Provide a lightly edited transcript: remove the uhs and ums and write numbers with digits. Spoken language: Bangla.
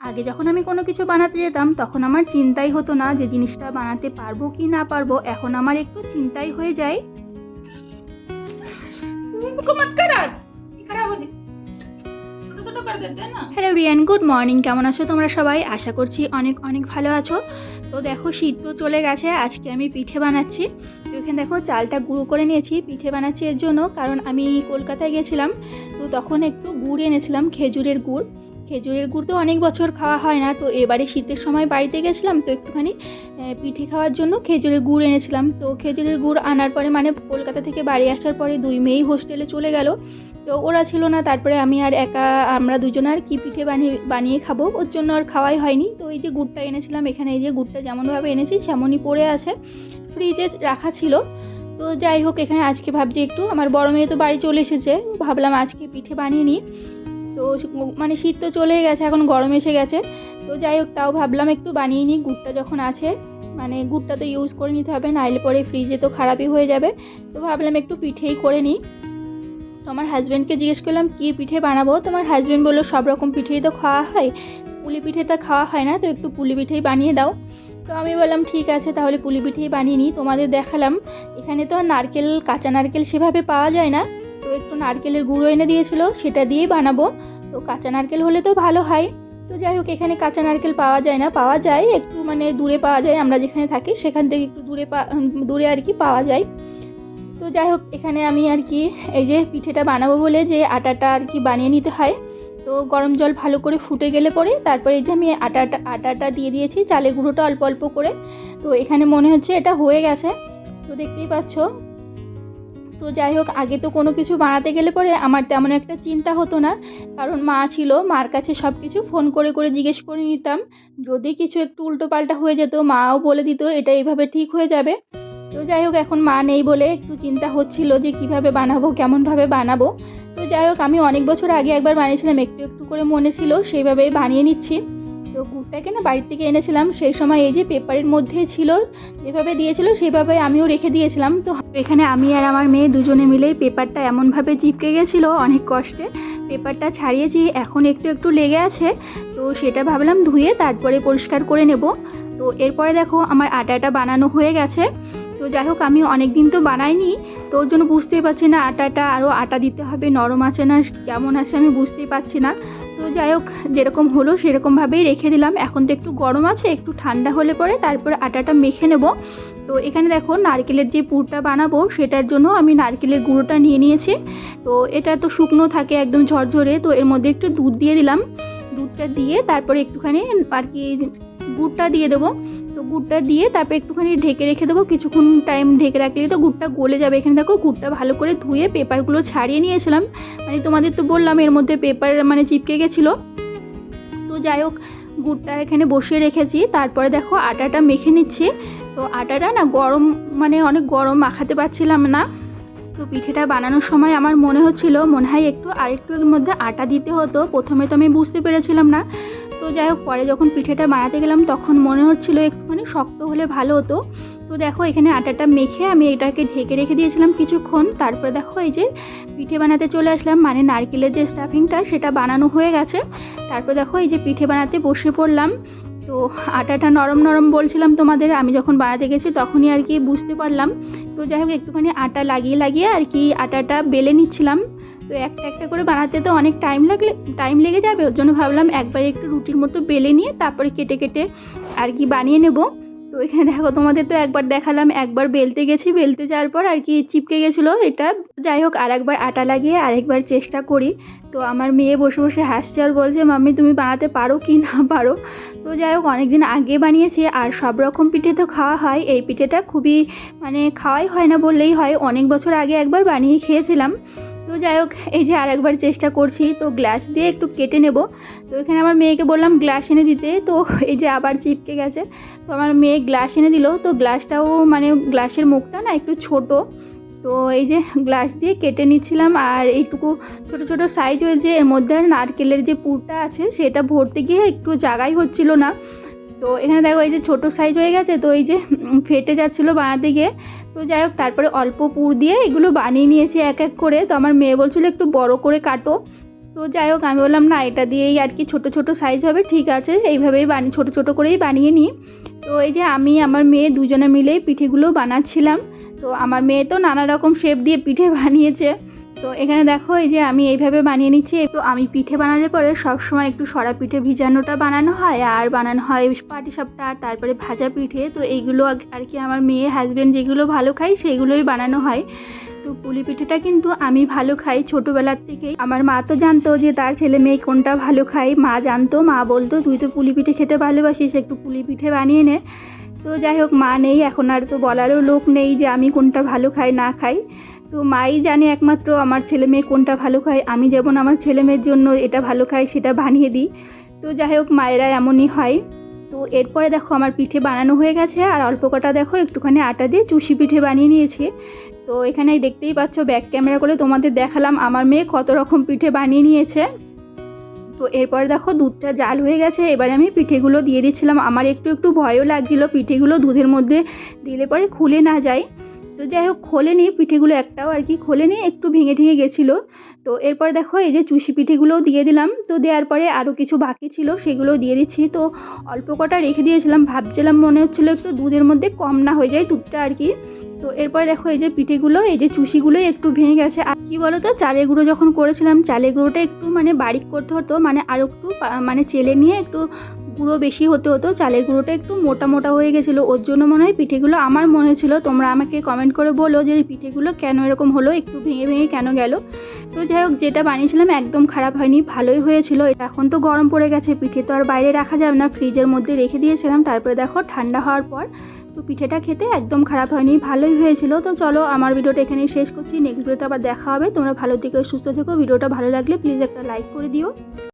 আগে যখন আমি কোনো কিছু বানাতে যেতাম তখন আমার চিন্তাই হতো না যে জিনিসটা বানাতে পারবো কি না পারবো। এখন আমার একটু চিন্তাই হয়ে যায়। Hello Riyan, good morning. কেমন আছো তোমরা সবাই? আশা করছি অনেক অনেক ভালো আছো। তো দেখো, শীত তো চলে গেছে। আজকে আমি পিঠে বানাচ্ছি। তো এখানে দেখো চালটা গুঁড়ো করে নিয়েছি পিঠে বানাচ্ছি এর জন্য, কারণ আমি কলকাতায় গেছিলাম। তো তখন একটু গুড় এনেছিলাম, খেজুরের গুড়। খেজুরের গুড় তো অনেক বছর খাওয়া হয় না, তো এবারে শীতের সময় বাড়িতে গেছিলাম, তো একটুখানি পিঠে খাওয়ার জন্য খেজুরের গুড় এনেছিলাম। তো খেজুরের গুড় আনার পরে মানে কলকাতা থেকে বাড়ি আসার পরে দুই মেয়েই হোস্টেলে চলে গেল। তো ওরা ছিল না, তারপরে আমি আর একা, আমরা দুজনে আর কি পিঠে বানিয়ে খাবো, ওর জন্য আর খাওয়াই হয়নি। তো এই যে গুড়টা এনেছিলাম, এখানে এই যে গুড়টা যেমনভাবে এনেছি সেমনই পড়ে আছে, ফ্রিজে রাখা ছিল। তো যাই হোক, এখানে আজকে ভাবছি একটু, আমার বড় মেয়ে তো বাড়ি চলে এসেছে, ভাবলাম আজকে পিঠে বানিয়ে নিই। তো মানে শীত তো চলে গেছে, এখন গরম এসে গেছে। তো যাই হোক, তাও ভাবলাম একটু বানিয়ে নিই, গুড়টা যখন আছে। মানে গুড়টা তো ইউজ করে নিতে হবে, নাইলে পরে ফ্রিজে তো খারাপই হয়ে যাবে। তো ভাবলাম একটু পিঠেই করে নিই। তো আমার হাজব্যান্ডকে জিজ্ঞেস করলাম কী পিঠে বানাবো। তোমার হাজব্যান্ড বললো সব রকম পিঠেই তো খাওয়া হয়, পুলি পিঠেটা খাওয়া হয় না, তো একটু পুলি পিঠেই বানিয়ে দাও। তো আমি বললাম ঠিক আছে, তাহলে পুলি পিঠেই বানিয়ে নিই। তোমাদের দেখালাম এখানে তো নারকেল, কাঁচা নারকেল সেভাবে পাওয়া যায় না, তো একটু নারকেলের গুঁড়ো এনে দিয়েছিল, সেটা দিয়েই বানাবো। তো কাঁচা নারকেল হলে তো ভালো হয়। তো যাই হোক, এখানে কাঁচা নারকেল পাওয়া যায় না, পাওয়া যায় একটু মানে দূরে পাওয়া যায়, আমরা যেখানে থাকি সেখান থেকে একটু দূরে আর কি পাওয়া যায়। তো যাই হোক, এখানে আমি আর কি এই যে পিঠেটা বানাবো বলে যে আটাটা আর কি বানিয়ে নিতে হয়। তো গরম জল ভালো করে ফুটে গেলে পরে তারপরে এই যে আমি আটাটা দিয়ে দিয়েছি, চালের গুঁড়োটা অল্প অল্প করে। তো এখানে মনে হচ্ছে এটা হয়ে গেছে, তো দেখতেই পাচ্ছ। তো যাই হোক, আগে তো কোনো কিছু বানাতে গেলে পরে আমার তেমন একটা চিন্তা হতো না, কারণ মা ছিল, মার কাছে সব কিছু ফোন করে করে জিজ্ঞেস করে নিতাম। যদি কিছু একটু উল্টো পাল্টা হয়ে যেত, মাও বলে দিত এটা এইভাবে ঠিক হয়ে যাবে। তো যাই হোক, এখন মা নেই বলে একটু চিন্তা হচ্ছিল যে কিভাবে বানাবো, কেমনভাবে বানাবো। তো যাই হোক, আমি অনেক বছর আগে একবার বানিয়েছিলাম, একটু একটু করে মনে ছিল, সেইভাবেই বানিয়ে নিচ্ছি। তো গুড়টাকে না বাড়ির থেকে এনেছিলাম, সেই সময় এই যে পেপারের মধ্যে ছিল, যেভাবে দিয়েছিল সেভাবে আমিও রেখে দিয়েছিলাম। তো এখানে আমি আর আমার মেয়ে দুজনে মিলেই পেপারটা এমনভাবে চিপকে গেছিলো, অনেক কষ্টে পেপারটা ছাড়িয়েছি, এখন একটু একটু লেগে আছে। তো সেটা ভাবলাম ধুয়ে তারপরে পরিষ্কার করে নেব। তো এরপরে দেখো আমার আটাটা বানানো হয়ে গেছে। তো যাই হোক, আমি অনেক দিন তো বানাইনি, তো ওর জন্য বুঝতেই পারছি না আটাটা আরও আটা দিতে হবে, নরম আছে না কেমন আছে আমি বুঝতেই পারছি না। তো যাই হোক, যেরকম হলো সেরকমভাবেই রেখে দিলাম। এখন তো একটু গরম আছে, একটু ঠান্ডা হলে পরে তারপরে আটাটা মেখে নেব। তো এখানে দেখো নারকেলের যে পুরটা বানাবো সেটার জন্য আমি নারকেলের গুঁড়োটা নিয়ে নিয়েছি। তো এটা তো শুকনো থাকে একদম ঝরঝরে, তো এর মধ্যে একটু দুধ দিয়ে দিলাম। দুধটা দিয়ে তারপরে একটুখানি আর কি গুড়টা দিয়ে দেবো। তো গুড়টা দিয়ে তারপরে একটুখানি ঢেকে রেখে দেবো, কিছুক্ষণ টাইম ঢেকে রাখলেই তো গুড়টা গলে যাবে। এখানে দেখো গুড়টা ভালো করে ধুয়ে পেপারগুলো ছাড়িয়ে নিয়েছিলাম, মানে তোমাদের তো বললাম এর মধ্যে পেপার মানে চিপকে গেছিলো। তো যাই হোক, গুড়টা এখানে বসিয়ে রেখেছি, তারপরে দেখো আটাটা মেখে নিচ্ছি। তো আটাটা না গরম, মানে অনেক গরম, মাখাতে পারছিলাম না। তো পিঠেটা বানানোর সময় আমার মনে হয় আরেকটু এর মধ্যে আটা দিতে হতো, প্রথমে তো আমি বুঝতে পেরেছিলাম না। তো যাই হোক, পরে যখন পিঠেটা বানাতে গেলাম তখন মনে হচ্ছিলো একটুখানি শক্ত হলে ভালো হতো। তো দেখো, এখানে আটাটা মেখে আমি এটাকে ঢেকে রেখে দিয়েছিলাম কিছুক্ষণ, তারপরে দেখো এই যে পিঠে বানাতে চলে আসলাম, মানে নারকেলের যে স্টাফিংটা সেটা বানানো হয়ে গেছে। তারপর দেখো এই যে পিঠে বানাতে বসে পড়লাম। তো আটাটা নরম নরম বলছিলাম তোমাদের, আমি যখন বানাতে গেছি তখনই আর কি বুঝতে পারলাম। তো যাই হোক, একটুখানি আটা লাগিয়ে লাগিয়ে আর কি আটাটা বেলে নিচ্ছিলাম। তো একটা একটা করে বানাতে তো অনেক টাইম লেগে যাবে, ওর জন্য ভাবলাম একবার একটু রুটির মতো বেলে নিয়ে তারপরে কেটে কেটে আর কি বানিয়ে নেব। তো এখানে দেখো, তোমাদের তো একবার দেখালাম, একবার বেলতে গেছি, বেলতে যাওয়ার পর আর কি চিপকে গেছিলো এটা। যাই হোক, আরেকবার আটা লাগিয়ে আরেকবার চেষ্টা করি। তো আমার মেয়ে বসে বসে হাসছে আর বলছে মাম্মি তুমি বানাতে পারো কি না পারো। তো যাই হোক, অনেকদিন আগে বানিয়েছি, আর সব রকম পিঠে তো খাওয়া হয়, এই পিঠেটা খুবই মানে খাওয়াই হয় না বললেই হয়, অনেক বছর আগে একবার বানিয়ে খেয়েছিলাম। তো যাই হোক, এই যে আরেকবার চেষ্টা করছি, তো গ্লাস দিয়ে একটু কেটে নেব। তো এখানে আমার মেয়েকে বললাম গ্লাস এনে দিতে, তো এই যে আবার চিপকে গেছে। তো আমার মেয়ে গ্লাস এনে দিল, তো গ্লাসটাও মানে গ্লাসের মুখটা না একটু ছোট, তো এই যে গ্লাস দিয়ে কেটে নিচ্ছিলাম। আর এইটুকু ছোট ছোট সাইজ হয়েছে, এর মধ্যে আর নারকেলের যে পুরটা আছে সেটা ভরতে গিয়ে একটু জায়গাই হচ্ছিল না। তো এখানে দেখো এই যে ছোট সাইজ হয়ে গেছে, তো এই যে ফেটে যাচ্ছিলো বানাতে গিয়ে। তো যাই হোক, তারপরে অল্প পুর দিয়ে এগুলো বানিয়ে নিয়েছি এক এক করে। তো আমার মেয়ে বলছিল একটু বড় করে কাটো, তো তো যাই হোক আমি বললাম না এটা দিয়েই আর কি ছোটো ছোটো সাইজ হবে, ঠিক আছে এইভাবেই ছোটো ছোটো করেই বানিয়ে নিই। তো এই যে আমি আমার মেয়ে দুজনে মিলেই পিঠেগুলো বানাচ্ছিলাম। তো আমার মেয়ে তো নানা রকম শেপ দিয়ে পিঠে বানিয়েছে। তো এখানে দেখো এই যে আমি এইভাবে বানিয়ে নিচ্ছি। তো আমি পিঠে বানালে পরে সবসময় একটু সরা পিঠে ভিজানোটা বানানো হয়, আর বানানো হয় পাটিসাপটা, তারপরে ভাজা পিঠে। তো এইগুলো আর কি আমার মেয়ে হাজব্যান্ড যেগুলো ভালো খায় সেইগুলোই বানানো হয়। তো পুলি পিঠেটা কিন্তু আমি ভালো খাই ছোটোবেলার থেকেই। আমার মা তো জানতো যে তার ছেলে মেয়ে কোনটা ভালো খায়, মা জানতো, মা বলতো তুই তো পুলি পিঠে খেতে ভালোবাসিস, একটু পুলি পিঠে বানিয়ে নে। তো যাই হোক মা নেই এখন, আর তো বলারও লোক নেই যে আমি কোনটা ভালো খাই না খাই। তো মাই জানে একমাত্র আমার ছেলে মেয়ে কোনটা ভালো খায়। আমি যেমন আমার ছেলে মেয়ের জন্য এটা ভালো খাই সেটা বানিয়ে দিই। তো যাই হোক মায়েরা এমনই হয়। তো এরপরে দেখো আমার পিঠে বানানো হয়ে গেছে, আর অল্প কটা দেখো একটুখানি আটা দিয়ে চুষি পিঠে বানিয়ে নিয়েছি। তো এখানে দেখতেই পাচ্ছ ব্যাক ক্যামেরা করে তোমাদের দেখালাম আমার মেয়ে কত রকম পিঠে বানিয়ে নিয়েছে। তো এরপর দেখো দুধটা জাল হয়ে গেছে, এবার আমি পিঠেগুলো দিয়ে দিচ্ছিলাম। আমার একটু একটু ভয়ও লাগছিলো পিঠেগুলো দুধের মধ্যে দিলে পরে খুলে না যায়। তো যাই হোক খোলেনি পিঠেগুলো, একটাও আর কি খোলেনি, একটু ভেঙে ঠেঙে গেছিলো। তো এরপর দেখো এই যে চুষি পিঠেগুলোও দিয়ে দিলাম। তো দেওয়ার পরে আরও কিছু বাকি ছিল সেগুলো দিয়ে দিচ্ছি। তো অল্প কটা রেখে দিয়েছিলাম, ভাবছিলাম মনে হচ্ছিলো একটু দুধের মধ্যে কম না হয়ে যায় দুধটা আর কি। তো এরপর দেখো এই যে পিঠেগুলো, এই যে চুষিগুলোই একটু ভেঙে গেছে। আর কি বলো তো, চালের গুঁড়ো যখন করেছিলাম চালের গুঁড়োটা একটু বারিক করতে হতো, আরও একটু চেলে নিয়ে একটু গুঁড়ো বেশি হতে হতো। চালের গুঁড়োটা একটু মোটা মোটা হয়ে গেছিলো, ওর জন্য মনে হয় পিঠেগুলো আমার মনে ছিল। তোমরা আমাকে কমেন্ট করে বলো যে পিঠেগুলো কেন এরকম হলো, একটু ভেঙে ভেঙে কেন গেল। তো যাই হোক যেটা বানিয়েছিলাম একদম খারাপ হয়নি, ভালোই হয়েছিল। এখন তো গরম পড়ে গেছে, পিঠে তো আর বাইরে রাখা যাবে না, ফ্রিজের মধ্যে রেখে দিয়েছিলাম। তারপরে দেখো ঠান্ডা হওয়ার পর তো পিঠেটা খেতে একদম খারাপ হয়নি, ভালোই হয়েছিল। তো চলো আমার ভিডিওটা এখানেই শেষ করছি, নেক্সট ভিডিওতে আবার দেখা হবে। তোমরা ভালো থেকো, সুস্থ থেকো। ভিডিওটা ভালো লাগলে প্লিজ একটা লাইক করে দিও।